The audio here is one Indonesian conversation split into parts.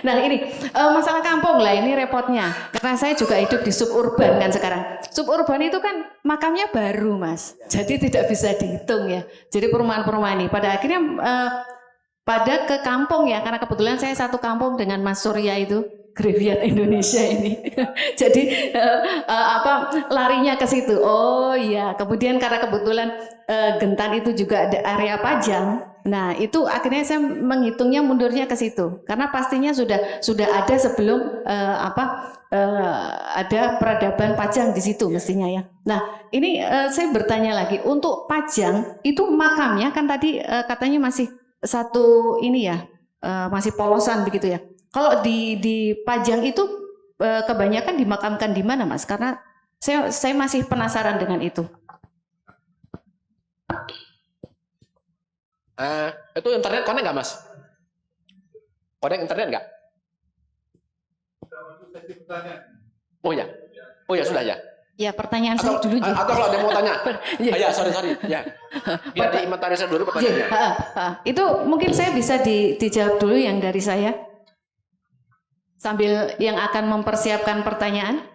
Nah ini masalah kampung lah, ini repotnya. Karena saya juga hidup di suburban kan sekarang. Suburban itu kan makamnya baru mas, jadi tidak bisa dihitung ya. Jadi perumahan-perumahan ini pada akhirnya pada ke kampung ya, karena kebetulan saya satu kampung dengan Mas Surya itu graveyard Indonesia ini. Jadi apa larinya ke situ. Oh iya, kemudian karena kebetulan Gentan itu juga ada area Pajang. Nah, itu akhirnya saya menghitungnya mundurnya ke situ. Karena pastinya sudah ada sebelum ada peradaban Pajang di situ mestinya ya. Nah, ini saya bertanya lagi, untuk Pajang itu makamnya kan tadi katanya masih satu ini ya, masih polosan begitu ya. Kalau di Pajang itu kebanyakan dimakamkan di mana mas? Karena saya masih penasaran dengan itu. Itu internet connect nggak mas? Connect internet nggak? Oh ya, sudah ya. Ya pertanyaan saya dulu. Atau kalau ada yang mau tanya, ya sorry ya. Biar diinventarisir dulu pertanyaannya. Itu mungkin saya bisa dijawab dulu yang dari saya, sambil yang akan mempersiapkan pertanyaan.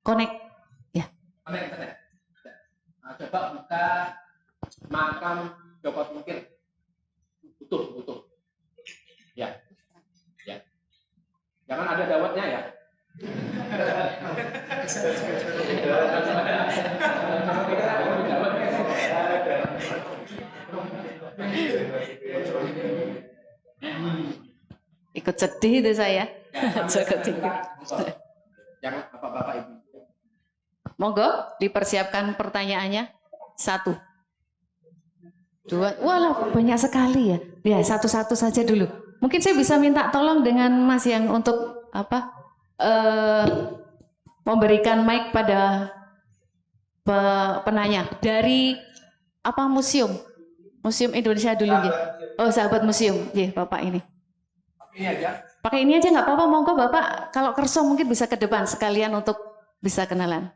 Connect, ya. Connect. Nah, coba buka makam Joko Tingkir. Butuh. Ya. Jangan ada dawatnya ya. Ikut sedih itu saya. Joko Tingkir. Jangan bapak ibu. Monggo dipersiapkan pertanyaannya. 1, 2, walah banyak sekali ya. Ya satu-satu saja dulu. Mungkin saya bisa minta tolong dengan Mas yang untuk memberikan mic pada penanya dari museum Indonesia dulu ya. Oh sahabat museum, ya bapak ini. Ini aja. Pakai ini aja nggak apa-apa. Monggo bapak kalau kerso mungkin bisa ke depan sekalian untuk bisa kenalan.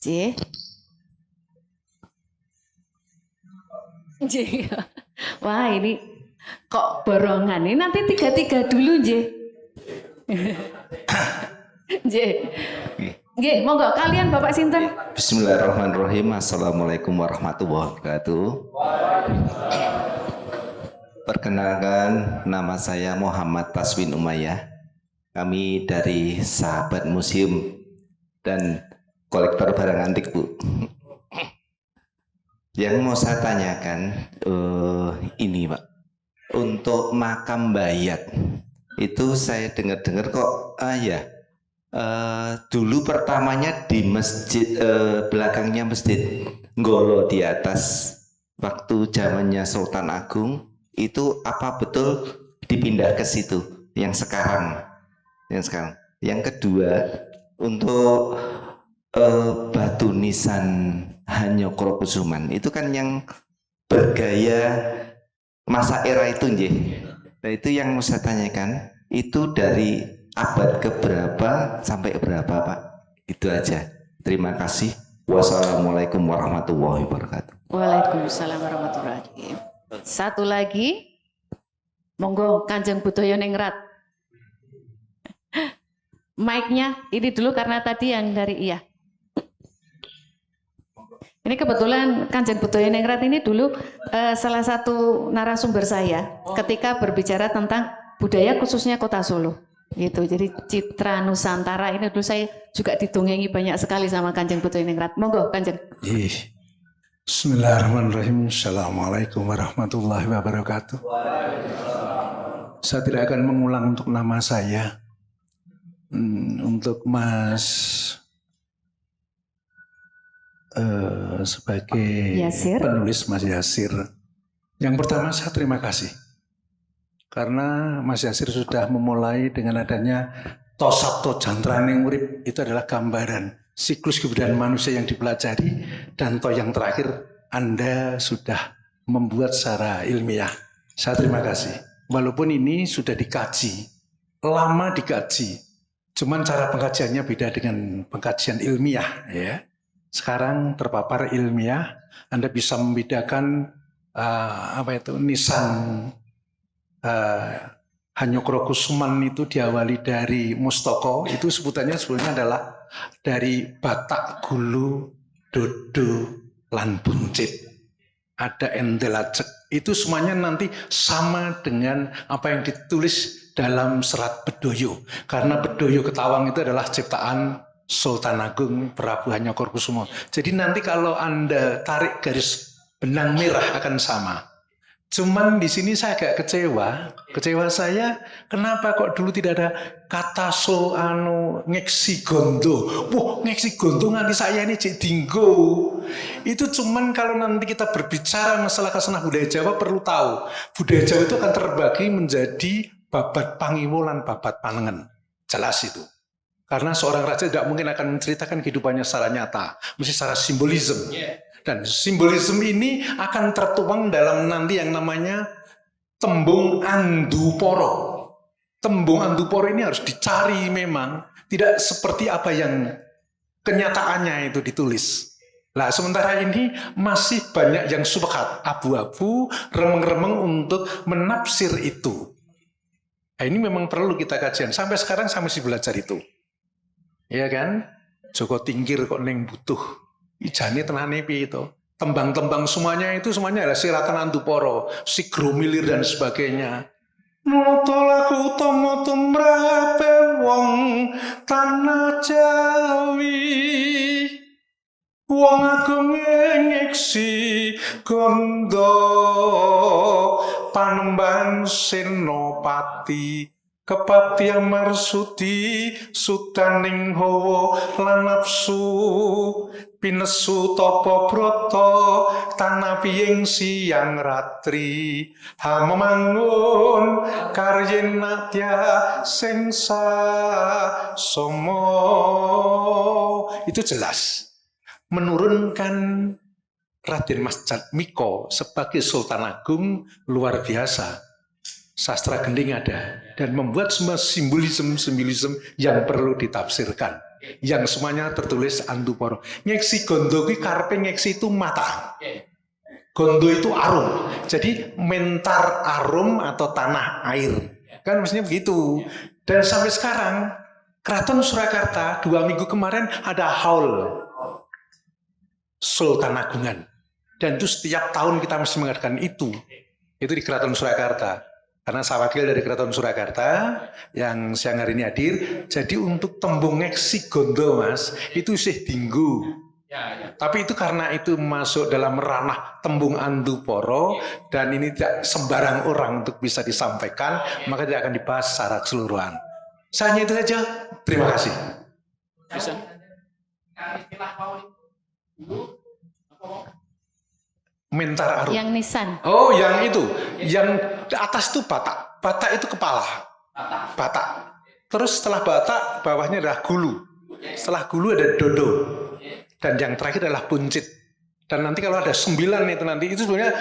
J. Wah ini kok borongan, ini nanti 3-3 dulu J. Monggo kalian Bapak Sinten. Bismillahirrahmanirrahim. Assalamualaikum warahmatullahi wabarakatuh. Perkenalkan, nama saya Muhammad Taswin Umayyah. Kami dari Sahabat Museum dan kolektor barang antik, Bu. Yang mau saya tanyakan ini, Pak. Untuk makam Bayat itu saya dengar-dengar kok dulu pertamanya di masjid belakangnya Masjid Nggolo di atas waktu zamannya Sultan Agung, itu apa betul dipindah ke situ yang sekarang? Yang kedua, untuk batu nisan Hanyokrokusuman itu kan yang bergaya masa era itu nggih. Nah, itu yang mau saya tanyakan, itu dari abad keberapa sampai berapa, Pak? Itu aja. Terima kasih. Wassalamualaikum warahmatullahi wabarakatuh. Waalaikumsalam warahmatullahi wabarakatuh. Satu lagi, monggo Kanjeng Budaya Ningrat. Mic-nya ini dulu karena tadi yang dari iya. Ini kebetulan Kanjeng Budaya Ningrat ini dulu salah satu narasumber saya ketika berbicara tentang budaya khususnya Kota Solo. Gitu. Jadi Citra Nusantara ini dulu saya juga didongengi banyak sekali sama Kanjeng Budaya Ningrat. Monggo Kanjeng. Bismillahirrahmanirrahim. Assalamualaikum warahmatullahi wabarakatuh. Saya tidak akan mengulang untuk nama saya. Untuk Mas sebagai Yasir. Penulis Mas Yasir. Yang pertama saya terima kasih. Karena Mas Yasir sudah memulai dengan adanya Tosabto Jantraning Urip, itu adalah gambaran siklus kebudayaan manusia yang dipelajari, dan yang terakhir Anda sudah membuat secara ilmiah. Saya terima kasih. Walaupun ini sudah dikaji, lama dikaji, Cuman cara pengkajiannya beda dengan pengkajian ilmiah ya. Sekarang terpapar ilmiah, Anda bisa membedakan nisan Hanyokrokusuman itu diawali dari mustoko, itu sebutannya sebetulnya adalah dari batak, gulu, dodo, lan buncit. Ada endelacek, itu semuanya nanti sama dengan apa yang ditulis dalam serat Bedoyo. Karena Bedoyo Ketawang itu adalah ciptaan Sultan Agung Prabu Hanyokrokusumo. Jadi nanti kalau Anda tarik garis benang merah akan sama. Cuman di sini saya agak kecewa. Kecewa saya, kenapa kok dulu tidak ada kata ngeksi gondo. Wah, ngeksi gondo nganti saya ini cek dinggo. Itu cuman kalau nanti kita berbicara masalah kasanah budaya Jawa perlu tahu. Budaya Jawa itu akan terbagi menjadi babat pangiwo lan babat panengen. Jelas itu. Karena seorang raja tidak mungkin akan menceritakan kehidupannya secara nyata. Mesti secara simbolisme. Dan simbolisme ini akan tertuang dalam nanti yang namanya tembung anduporo. Tembung anduporo ini harus dicari memang. Tidak seperti apa yang kenyataannya itu ditulis. Nah, sementara ini masih banyak yang subhat, abu-abu, remeng-remeng untuk menafsir itu. Nah, ini memang perlu kita kajian. Sampai sekarang saya masih belajar itu. Iya kan? Joko Tingkir kok neng butuh. Ijane tenane piye itu. Tembang-tembang semuanya adalah siratan anduporo, sigromilir dan sebagainya. Notolaku utama tumrape wong tanah Jawi. Wong agung ngeksi gondo panembahan senopati. Kepati Marsudi Sudaning Hawa lan nafsu pinesu tapa brata tanah piying siang ratri hamemangun karyen natya sing somo. Itu jelas menurunkan Raden Mas Jatmiko sebagai Sultan Agung luar biasa. Sastra gending ada dan membuat semua simbolisme yang perlu ditafsirkan, yang semuanya tertulis anduporo. Ngeksi gondo ki karepe ngeksi itu mata, gondo itu arum, jadi mentar arum atau tanah air kan mestinya begitu. Dan sampai sekarang Keraton Surakarta 2 minggu kemarin ada haul Sultan Agungan, dan itu setiap tahun kita mesti mengadakan itu di Keraton Surakarta. Karena saya wakil dari Keraton Surakarta yang siang hari ini hadir. Jadi untuk tembung ngeksi gondo mas, itu sih dinggu. Tapi itu karena itu masuk dalam ranah tembung anduporo dan ini tidak sembarang orang untuk bisa disampaikan, maka tidak akan dibahas secara keseluruhan. Hanya itu saja. Terima kasih. Bisa. Mentar arum. Yang nisan. Oh, yang itu. Yang atas itu batak. Batak itu kepala. Batak. Terus setelah batak, bawahnya adalah gulu. Setelah gulu ada dodo. Dan yang terakhir adalah buncit. Dan nanti kalau ada 9 itu nanti, itu sebenarnya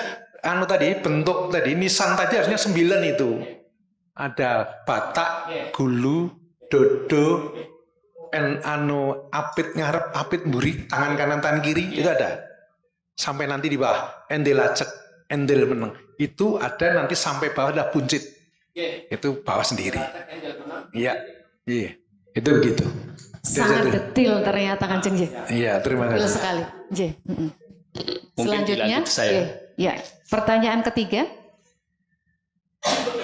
bentuk tadi, nisan tadi harusnya 9 itu. Ada batak, gulu, dodo, apit ngarep, apit mburi, tangan kanan, tangan kiri, itu ada. Sampai nanti di bawah endelacek, endel meneng itu ada nanti sampai bawah ada buncit, itu bawah sendiri. Iya, itu begitu. Sangat detil ternyata Kanjeng J. Iya, terima Detil kasih. sekali. J. Mungkin Selanjutnya, dilanjut saya. Ya, pertanyaan ketiga.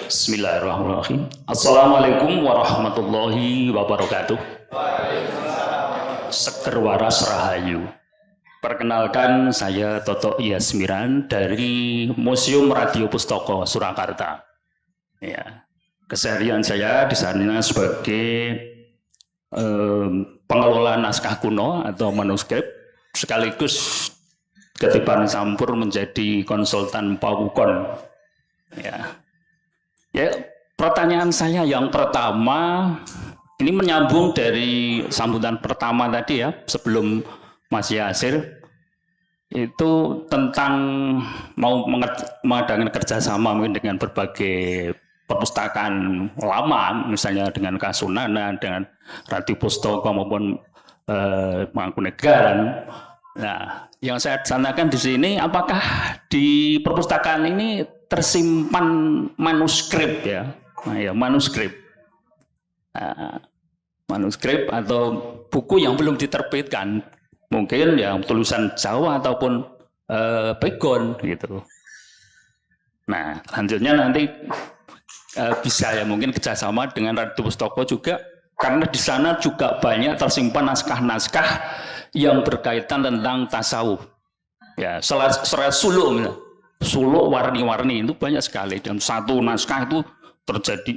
Bismillahirrahmanirrahim. Assalamualaikum warahmatullahi wabarakatuh. Seger waras rahayu. Perkenalkan, saya Toto Yasmiran dari Museum Radio Pustaka Surakarta. Ya, keseharian saya di sana sebagai pengelola naskah kuno atau manuskrip, sekaligus ketiban campur menjadi konsultan pawukon. Ya, pertanyaan saya yang pertama, ini menyambung dari sambutan pertama tadi ya, sebelum Mas Yasir, itu tentang mau mengadakan kerjasama mungkin dengan berbagai perpustakaan lama, misalnya dengan Kasunanan, dengan Rati Pustaka maupun Mangkunegaran. Nah, yang saya tanyakan di sini, apakah di perpustakaan ini tersimpan manuskrip ya? Nah, ya manuskrip. Manuskrip atau buku yang belum diterbitkan, mungkin ya tulisan Jawa ataupun pegon gitu. Nah, selanjutnya nanti bisa ya mungkin kerjasama dengan Rati Pustaka juga, karena di sana juga banyak tersimpan naskah-naskah yang berkaitan tentang tasawuf. Ya, serat suluk, suluk warni-warni itu banyak sekali, dan satu naskah itu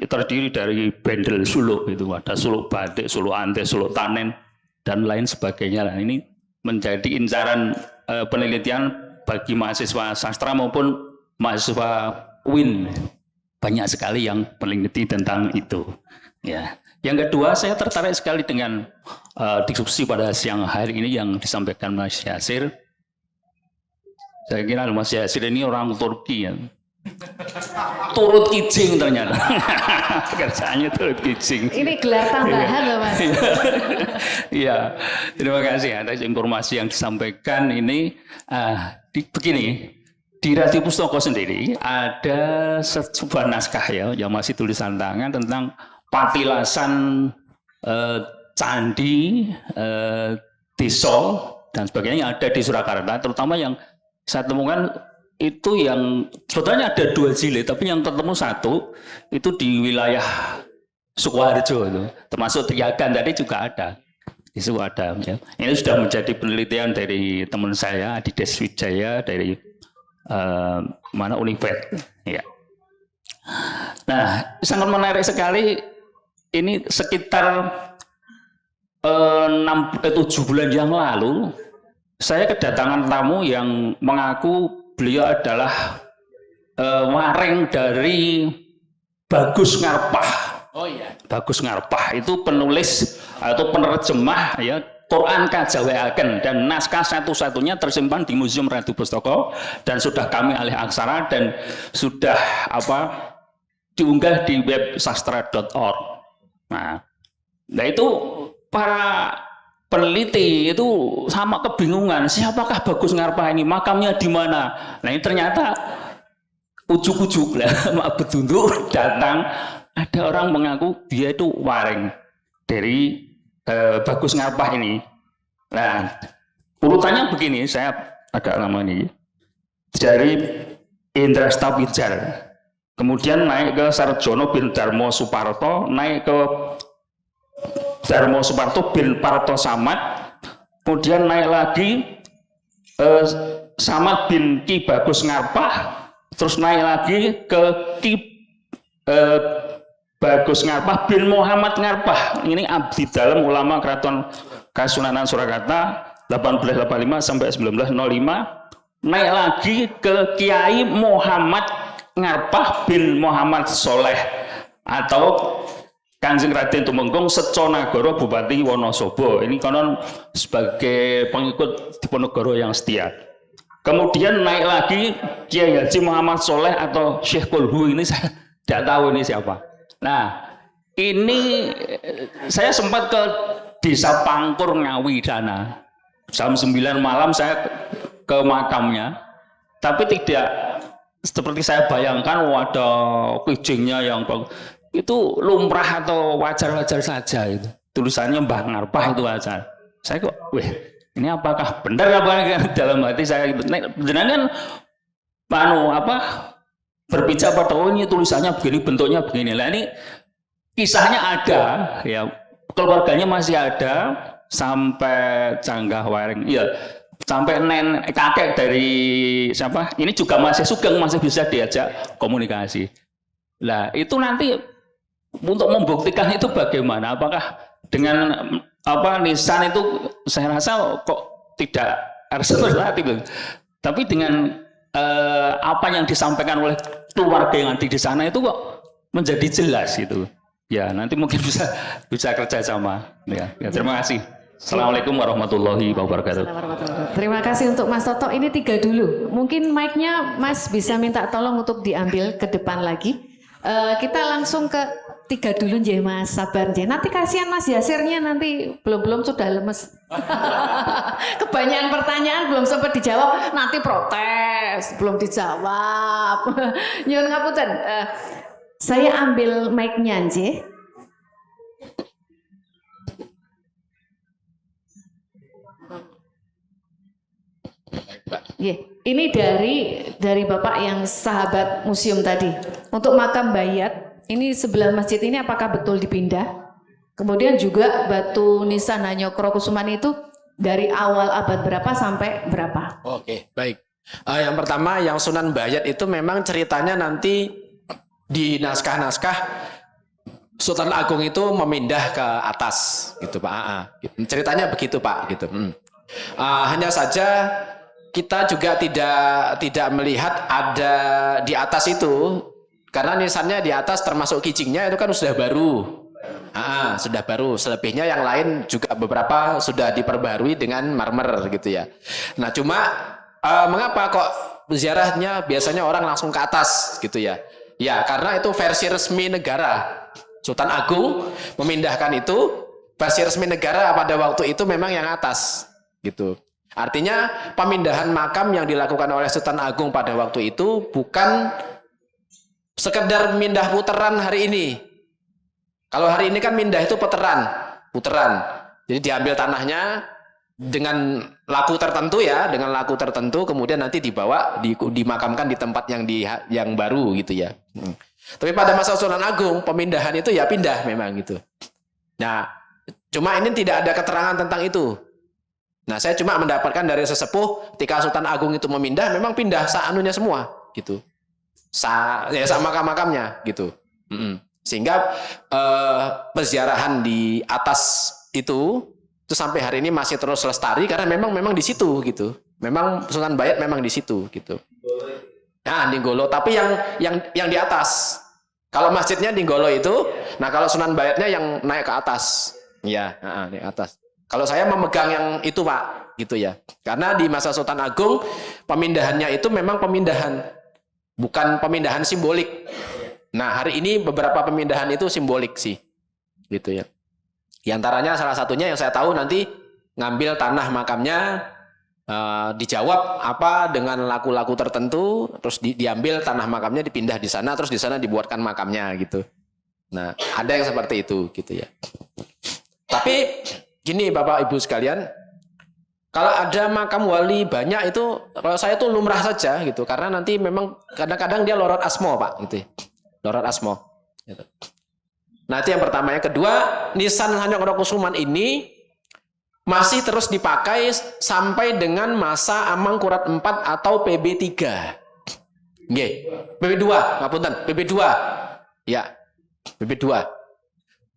terdiri dari bendel suluk itu, ada suluk batik, suluk antes, suluk tanen dan lain sebagainya. Nah, ini menjadi incaran penelitian bagi mahasiswa sastra maupun mahasiswa UIN. Banyak sekali yang meneliti tentang itu. Ya. Yang kedua, saya tertarik sekali dengan diskusi pada siang hari ini yang disampaikan Mas Yasir. Saya kira Mas Yasir ini orang Turki ya. Turut kijing ternyata. Kerjaannya turut kijing. Ini gelar tambahan loh Mas. Iya, terima kasih atas informasi yang disampaikan ini. Begini, di Rati Pustaka sendiri ada sebuah naskah ya yang masih tulisan tangan tentang patilasan candi, desa dan sebagainya yang ada di Surakarta, terutama yang saya temukan itu yang sebetulnya ada 2 jilid, tapi yang ketemu 1 itu di wilayah Sukoharjo itu, termasuk Triagan tadi juga ada. Itu ada. Ya. Ini sudah menjadi penelitian dari teman saya Adi Deswijaya dari mana Univet. Ya. Nah, sangat menarik sekali. Ini sekitar 7 bulan yang lalu saya kedatangan tamu yang mengaku beliau adalah waring dari Bagus Ngarpah. Oh iya. Bagus Ngarpah itu penulis atau penerjemah ya Quran Kajawaken, dan naskah satu-satunya tersimpan di Museum Rati Pustaka dan sudah kami alih aksara dan sudah diunggah di web sastra.org. Nah, itu para peneliti itu sama kebingungan, siapakah Bagus Ngarpah ini, makamnya di mana? Nah, ini ternyata ujuk-ujuk lah, betunduk datang ada orang mengaku dia itu waring dari Bagus Ngarpah ini. Nah, urutannya begini, saya agak lama ini dari Indra Stapijar. Kemudian naik ke Sarjono bin Darmo Suparto, naik ke Darmo Suparto bin Parto Samad, kemudian naik lagi Samad bin Ki Bagus Ngarpah, terus naik lagi ke Ki Bagus Ngarpah bin Muhammad Ngarpah. Ini abdi dalam ulama Keraton Kasunanan Surakarta 1885 sampai 1905. Naik lagi ke Kiai Muhammad Ngarpah bin Muhammad Soleh atau Kanjeng Raden Tumenggung Seconagoro Bupati Wonosobo. Ini konon sebagai pengikut Diponegoro yang setia. Kemudian naik lagi Kiai Haji Muhammad Soleh atau Syekh Kulhu, ini saya tidak tahu ini siapa. Nah, ini saya sempat ke Desa Pangkur Ngawi Dana. Jam 9 malam saya ke makamnya, tapi tidak seperti saya bayangkan ada kijingnya yang itu lumrah atau wajar-wajar saja itu. Tulisannya Mbah Ngarpah itu wajar. Saya kok, ini apakah benar apa dalam hati saya gitu. Benar kan berbicara pada ini tulisannya begini, bentuknya begini. Lah ini kisahnya ada ya, keluarganya masih ada sampai Canggah Waring. Iya. Sampai kakek dari siapa? Ini juga masih sugeng, masih bisa diajak komunikasi. Nah, itu nanti untuk membuktikan itu bagaimana? Apakah dengan nisan itu saya rasa kok tidak harus seperti tapi dengan apa yang disampaikan oleh keluarga yang ada di sana itu kok menjadi jelas gitu. Ya, nanti mungkin bisa kerja sama. Ya, terima kasih. Assalamualaikum warahmatullahi wabarakatuh. Terima kasih untuk Mas Toto. Ini 3 dulu. Mungkin mic-nya Mas bisa minta tolong untuk diambil ke depan lagi. Kita langsung ke 3 dulu nggih Mas, sabar nggih. Nanti kasihan Mas Yasirnya nanti belum sudah lemes. Kebanyakan pertanyaan belum sempat dijawab, nanti protes, belum dijawab. Nyuwun ngapunten. Saya ambil mic-nya nggih. Ini dari Bapak yang sahabat museum tadi. Untuk makam Bayat, ini sebelah masjid ini apakah betul dipindah? Kemudian juga batu nisan Hanyokro Kusuman itu dari awal abad berapa sampai berapa? Oke, baik. Yang pertama, yang Sunan Bayat itu memang ceritanya nanti di naskah-naskah Sultan Agung itu memindah ke atas, gitu Pak. Ceritanya begitu Pak, gitu. Hanya saja kita juga tidak melihat ada di atas itu, karena nisannya di atas termasuk kijingnya itu kan sudah baru. Sudah baru. Selebihnya yang lain juga beberapa sudah diperbarui dengan marmer gitu ya. Nah cuma mengapa kok ziarahnya biasanya orang langsung ke atas gitu ya? Ya karena itu versi resmi negara. Sultan Agung memindahkan itu, versi resmi negara pada waktu itu memang yang atas gitu. Artinya pemindahan makam yang dilakukan oleh Sultan Agung pada waktu itu bukan sekedar mindah puteran hari ini. Kalau hari ini kan mindah itu puteran. Jadi diambil tanahnya dengan laku tertentu ya, dengan laku tertentu kemudian nanti dibawa dimakamkan di tempat yang baru gitu ya. Tapi pada masa Sultan Agung pemindahan itu ya pindah memang gitu. Nah, cuma ini tidak ada keterangan tentang itu. Nah, saya cuma mendapatkan dari sesepuh ketika Sultan Agung itu memindah memang pindah saanunya semua gitu. Sama makam-makamnya gitu. Sehingga peziarahan di atas itu sampai hari ini masih terus lestari karena memang di situ gitu. Memang Sunan Bayat memang di situ gitu. Nah, di Golo, tapi yang di atas. Kalau masjidnya di Golo itu, nah kalau Sunan Bayatnya yang naik ke atas. Ya, di atas. Kalau saya memegang yang itu Pak, gitu ya. Karena di masa Sultan Agung pemindahannya itu memang pemindahan, bukan pemindahan simbolik. Nah hari ini beberapa pemindahan itu simbolik sih, gitu ya. Di antaranya salah satunya yang saya tahu nanti ngambil tanah makamnya, dijawab apa dengan laku-laku tertentu, terus diambil tanah makamnya dipindah di sana, terus di sana dibuatkan makamnya gitu. Nah ada yang seperti itu, gitu ya. Tapi gini Bapak Ibu sekalian, kalau ada makam wali banyak itu, kalau saya tuh lumrah saja gitu, karena nanti memang kadang-kadang dia lorot asmo Pak, gitu ya. Lorot asmo. Gitu. Nah itu yang pertama. Yang kedua, nisan Hanyokro Kusuman ini masih terus dipakai sampai dengan masa Amangkurat IV atau PB3. Nggih, PB2, ngapunten, PB2. Ya, PB2.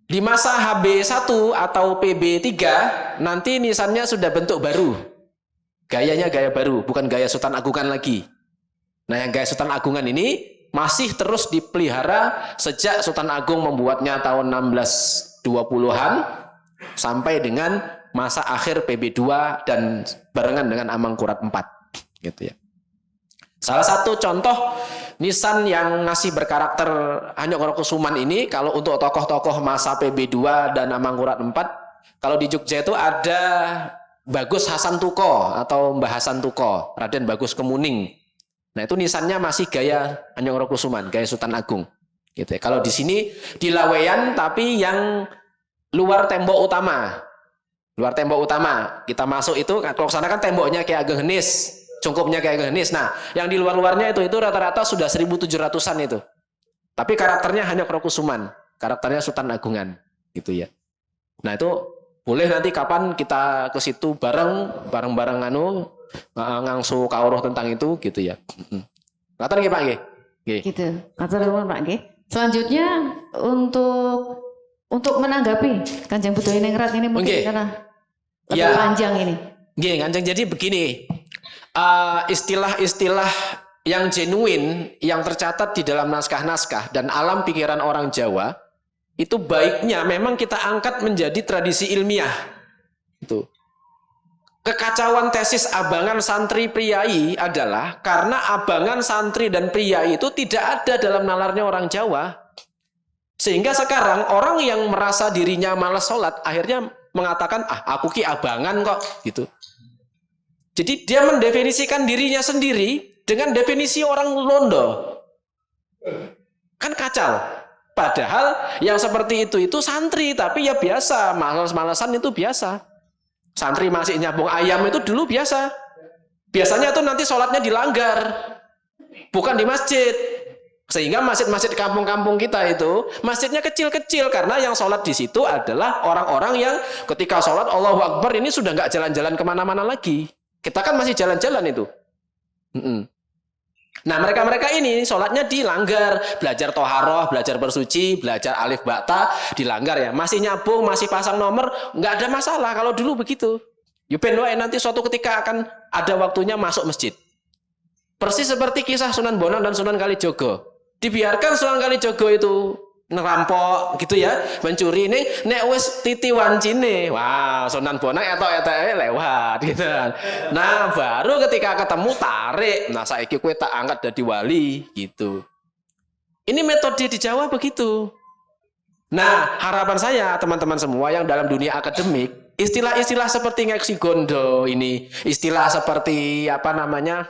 Di masa HB1 atau PB3 nanti nisannya sudah bentuk baru. Gayanya gaya baru, bukan gaya Sultan Agungan lagi. Nah, yang gaya Sultan Agungan ini masih terus dipelihara sejak Sultan Agung membuatnya tahun 1620-an sampai dengan masa akhir PB2 dan barengan dengan Amangkurat IV, gitu ya. Salah satu contoh nisan yang masih berkarakter Hanyokro Kusuman ini, kalau untuk tokoh-tokoh masa PB2 dan Amangkurat IV, kalau di Jogja itu ada Bagus Hasan Tuko atau Mbah Hasan Tuko, Raden Bagus Kemuning. Nah itu nisannya masih gaya Hanyokro Kusuman, gaya Sultan Agung. Gitu ya. Kalau di sini di Laweyan tapi yang luar tembok utama. Luar tembok utama. Kita masuk itu, kalau sana kan temboknya kayak Ageng Henis, cungkupnya kayak Ageng Henis. Nah yang di luar-luarnya itu rata-rata sudah 1700-an itu. Tapi karakternya Hanyokro Kusuman, karakternya Sultan Agungan. Gitu ya. Nah itu boleh nanti kapan kita ke situ bareng-bareng ngangsu kawruh tentang itu gitu ya. Ngaten nggih Pak nggih. Nggih. Gitu. Matur nuwun Pak nggih. Selanjutnya untuk menanggapi Kanjeng Budaya Ningrat ini mungkin karena lebih panjang ini. Nggih, Kanjeng, jadi begini. Istilah-istilah yang genuine yang tercatat di dalam naskah-naskah dan alam pikiran orang Jawa itu baiknya memang kita angkat menjadi tradisi ilmiah. Itu. Kekacauan tesis abangan santri priai adalah karena abangan santri dan priai itu tidak ada dalam nalarnya orang Jawa. Sehingga sekarang orang yang merasa dirinya malas sholat akhirnya mengatakan, aku ki abangan kok gitu. Jadi dia mendefinisikan dirinya sendiri dengan definisi orang londo. Kan kacau. Padahal yang seperti itu santri, tapi ya biasa, malas-malasan itu biasa. Santri masih nyambung ayam itu dulu biasa. Biasanya tuh nanti sholatnya dilanggar, bukan di masjid. Sehingga masjid-masjid kampung-kampung kita itu masjidnya kecil-kecil karena yang sholat di situ adalah orang-orang yang ketika sholat Allahu Akbar ini sudah nggak jalan-jalan kemana-mana lagi. Kita kan masih jalan-jalan itu. Nah mereka-mereka ini sholatnya dilanggar, belajar toharoh, belajar bersuci, belajar alif bata dilanggar ya. Masih nyambung, masih pasang nomor, nggak ada masalah kalau dulu begitu. Yupen wae nanti suatu ketika akan ada waktunya masuk masjid. Persis seperti kisah Sunan Bonang dan Sunan Kalijogo. Dibiarkan Sunan Kalijogo itu ngerampok gitu ya, mencuri nih, nek wis titi wancine. Wah, Sunan Bonang etok-etoke lewat gitu. Nah, baru ketika ketemu tarik. Nah, saiki kowe tak angkat dadi wali gitu. Ini metode di Jawa begitu. Nah, harapan saya teman-teman semua yang dalam dunia akademik, istilah-istilah seperti ngeksi gondo ini, istilah seperti apa namanya?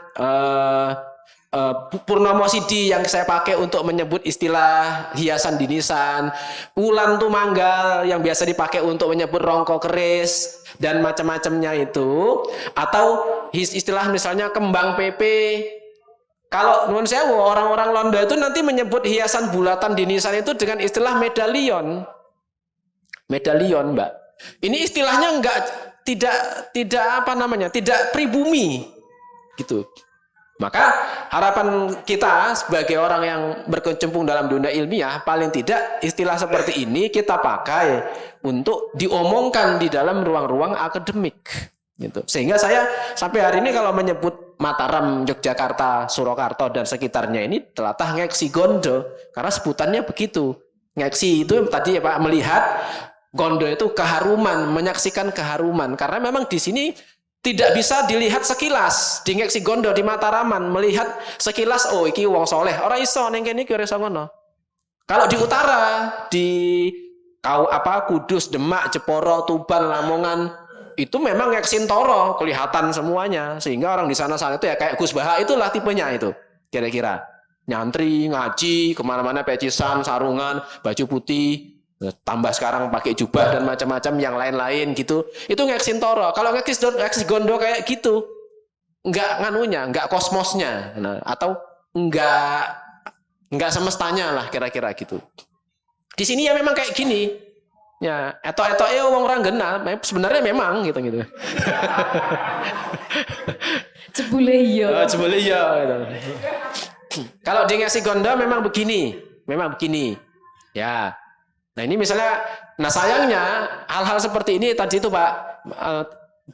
Purnomo Sidi yang saya pakai untuk menyebut istilah hiasan dinisan, ulan tumanggal yang biasa dipakai untuk menyebut rongko keris dan macam-macamnya itu, atau istilah misalnya kembang pepe. Kalau menurut saya orang-orang Londo itu nanti menyebut hiasan bulatan dinisan itu dengan istilah medalion. Medalion, Mbak. Ini istilahnya tidak apa namanya? Tidak pribumi. Gitu. Maka harapan kita sebagai orang yang berkecimpung dalam dunia ilmiah, paling tidak istilah seperti ini kita pakai untuk diomongkan di dalam ruang-ruang akademik. Gitu. Sehingga saya sampai hari ini kalau menyebut Mataram, Yogyakarta, Surakarta dan sekitarnya ini telatah ngeksi gondo, karena sebutannya begitu. Ngeksi itu tadi ya Pak, melihat gondo itu keharuman, menyaksikan keharuman, karena memang di sini tidak bisa dilihat sekilas. Di ngeksi gondo di Mataraman melihat sekilas, oh iki wong soleh, ora iso ning kene iki ora iso ngono. Kalau di utara, di Kudus, Demak, Jeporo, Tuban, Lamongan, itu memang ngeksin toro, kelihatan semuanya. Sehingga orang di sana-sana itu ya kayak Gus Baha itulah tipenya itu. Kira-kira nyantri, ngaji, kemana-mana pecisan, sarungan, baju putih, tambah sekarang pakai jubah dan macam-macam yang lain-lain gitu. Itu ngeksin toro. Kalau ngeksin gondo kayak gitu, enggak nganunya, enggak kosmosnya, nah, atau enggak semestanya lah kira-kira gitu. Di sini ya memang kayak gini. Ya, etok-etok wong orang genah, sebenarnya memang gitu. Jebule iya. Jebule iya gitu. Kalau di ngasih gondo memang begini. Ya. Nah, ini misalnya, nah sayangnya hal-hal seperti ini tadi itu Pak,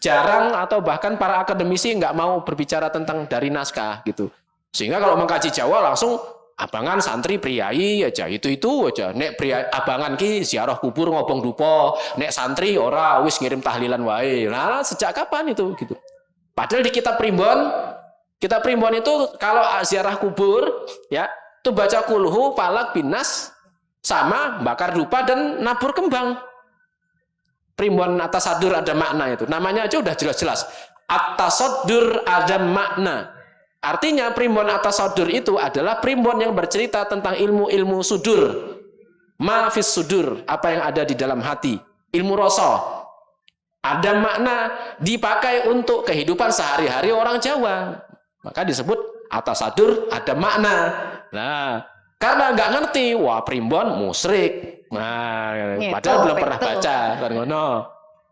jarang atau bahkan para akademisi nggak mau berbicara tentang dari naskah gitu. Sehingga kalau mengkaji Jawa langsung abangan santri priayi aja itu aja. Nek priayi abangan ki ziarah kubur ngobong dupo, nek santri ora wis ngirim tahlilan wae. Nah, sejak kapan itu gitu. Padahal di kitab primbon itu kalau ziarah kubur ya, itu baca kulhu, falak, binas sama bakar dupa dan nabur kembang. Primbon Atasadur ada makna itu. Namanya aja udah jelas-jelas. Atasadur ada makna. Artinya primbon Atasadur itu adalah primbon yang bercerita tentang ilmu-ilmu sudur. Mafis sudur, apa yang ada di dalam hati. Ilmu rasa. Ada makna dipakai untuk kehidupan sehari-hari orang Jawa. Maka disebut Atasadur ada makna. Nah, karena nggak ngerti, wah primbon musyrik. Nah, padahal belum pernah baca.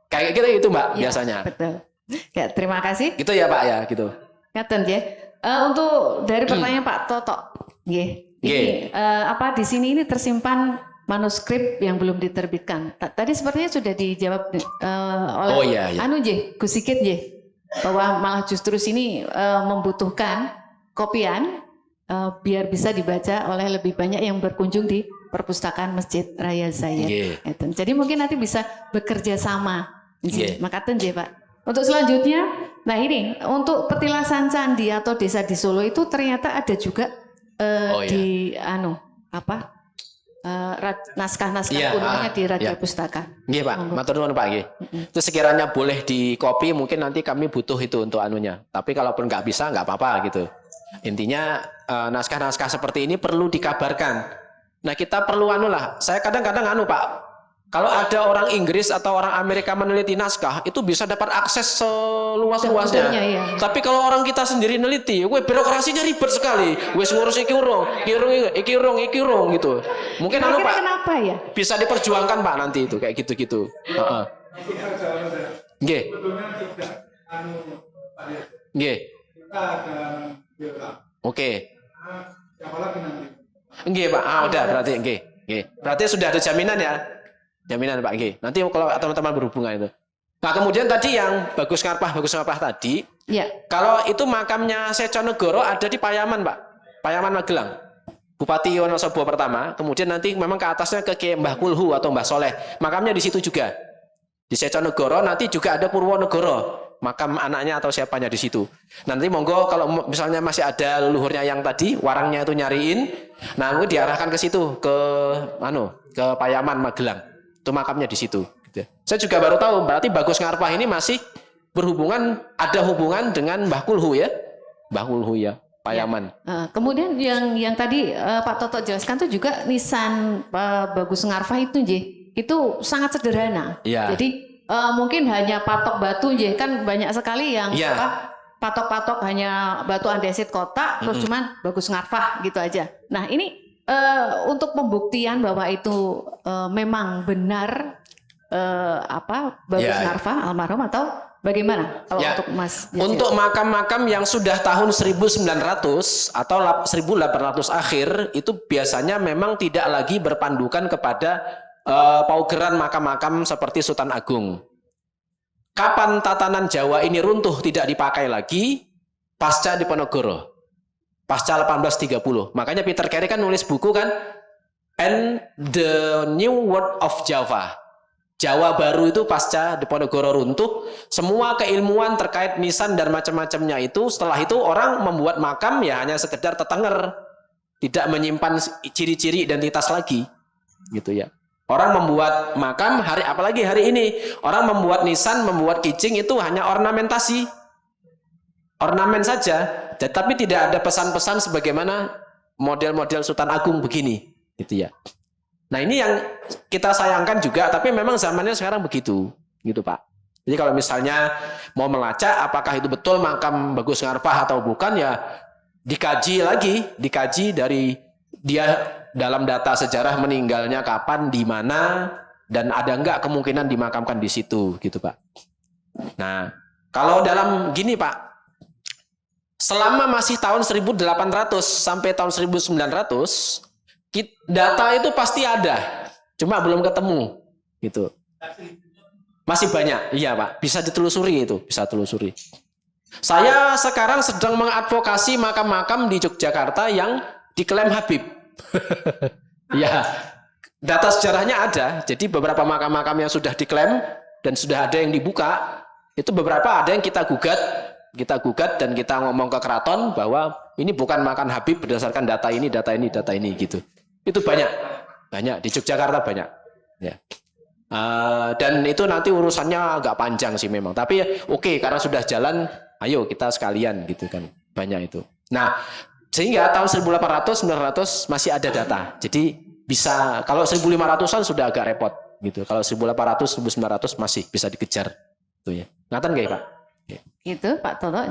Kayak gitu itu Mbak Ya, biasanya. betul. Ya, terima kasih. Gitu ya Pak ya, gitu. Ngaten ya. Untuk dari pertanyaan Pak Toto, nggih. Ini di sini ini tersimpan manuskrip yang belum diterbitkan. Tadi sepertinya sudah dijawab oleh Gus Sigit bahwa malah justru sini membutuhkan kopian biar bisa dibaca oleh lebih banyak yang berkunjung di perpustakaan Masjid Raya Zayed. Jadi mungkin nanti bisa bekerja sama. Makaten Pak. Untuk selanjutnya, nah ini untuk petilasan candi atau desa di Solo itu ternyata ada juga naskah-naskah Iya, kunonya di Raja iya. Pustaka. Nggih Pak, matur nuwun Pak nggih. Itu sekiranya boleh di copy mungkin nanti kami butuh itu untuk anunya. Tapi kalaupun nggak bisa nggak apa-apa gitu. Intinya naskah-naskah seperti ini perlu dikabarkan. Nah kita perlu anu lah. Saya kadang-kadang anu Pak. Kalau ada orang Inggris atau orang Amerika meneliti naskah, itu bisa dapat akses seluas-luasnya. Seluruhnya, iya. Tapi kalau orang kita sendiri neliti, birokrasinya ribet sekali. Wes ngurus iki urung gitu. Mungkin anu Kira-kira Pak, kenapa ya? bisa diperjuangkan Pak nanti itu kayak gitu-gitu. Heeh. Nggih. Nggih. Oke. Nggih Pak. Udah berarti nggih. Nggih. Berarti sudah ada jaminan ya? Jaminan Pak nggih. Nanti kalau teman-teman berhubungan itu. Nah, kemudian tadi yang Bagus Ngarpah tadi, Ya. kalau itu makamnya Seconegoro ada di Payaman, Pak. Payaman Magelang. Bupati Wonosobo pertama, kemudian nanti memang ke atasnya ke Kiai Mbah Kulhu atau Mbah Soleh. Makamnya di situ juga. Di Seconegoro nanti juga ada Purwonegoro. Makam anaknya atau siapanya di situ. Nanti monggo kalau misalnya masih ada leluhurnya yang tadi, warangnya itu nyariin, nah diarahkan ke situ ke Payaman Magelang. Itu makamnya di situ. Gitu. Saya juga baru tahu, berarti Bagus Ngarpah ini masih ada hubungan dengan Mbah Kulhu ya, Mbah Kulhu ya, Payaman. Kemudian yang tadi Pak Toto jelaskan tuh juga nisan Bagus Ngarpah itu itu sangat sederhana. Ya. Jadi mungkin hanya patok batu kan banyak sekali yang Ya. patok-patok hanya batu andesit kotak, terus cuman Bagus Ngarpah gitu aja. Nah ini untuk pembuktian bahwa itu memang benar Bagus Ngarpah almarhum atau bagaimana kalau untuk Mas Jazil? Untuk makam-makam yang sudah tahun 1900 atau 1800 akhir itu biasanya memang tidak lagi berpandukan kepada paugeran makam-makam seperti Sultan Agung. Kapan tatanan Jawa ini runtuh tidak dipakai lagi? Pasca Diponegoro. Pasca 1830. Makanya Peter Carey kan nulis buku kan, And the New World of Java. Jawa baru itu pasca Diponegoro runtuh, semua keilmuan terkait nisan dan macam-macamnya itu, setelah itu orang membuat makam ya hanya sekedar tetenger, tidak menyimpan ciri-ciri identitas lagi, gitu ya. Orang membuat makam apalagi hari ini, orang membuat nisan, membuat kicing itu hanya ornamentasi, ornamen saja, tapi tidak ada pesan-pesan sebagaimana model-model Sultan Agung begini, gitu ya. Nah ini yang kita sayangkan juga, tapi memang zamannya sekarang begitu, gitu Pak. Jadi kalau misalnya mau melacak apakah itu betul makam Bagus Ngarpah atau bukan, ya dikaji dari dia dalam data sejarah meninggalnya kapan, di mana, dan ada enggak kemungkinan dimakamkan di situ, gitu Pak. Nah kalau dalam gini Pak, selama masih tahun 1800 sampai tahun 1900, data itu pasti ada, cuma belum ketemu, gitu. Masih banyak, iya Pak, bisa ditelusuri itu, bisa telusuri. Saya sekarang sedang mengadvokasi makam-makam di Yogyakarta yang diklaim Habib. Ya, data sejarahnya ada, jadi beberapa makam-makam yang sudah diklaim dan sudah ada yang dibuka, itu beberapa ada yang kita gugat dan kita ngomong ke keraton bahwa ini bukan makam Habib berdasarkan data ini gitu. Itu banyak di Yogyakarta banyak ya. Dan itu nanti urusannya agak panjang sih memang, tapi oke, karena sudah jalan, ayo kita sekalian gitu kan, banyak itu. Nah sehingga tahun 1800 900 masih ada data, jadi bisa, kalau 1500-an sudah agak repot gitu, kalau 1800 1900 masih bisa dikejar tuh ya. Ngaten nggih Pak? Gitu Pak Toto.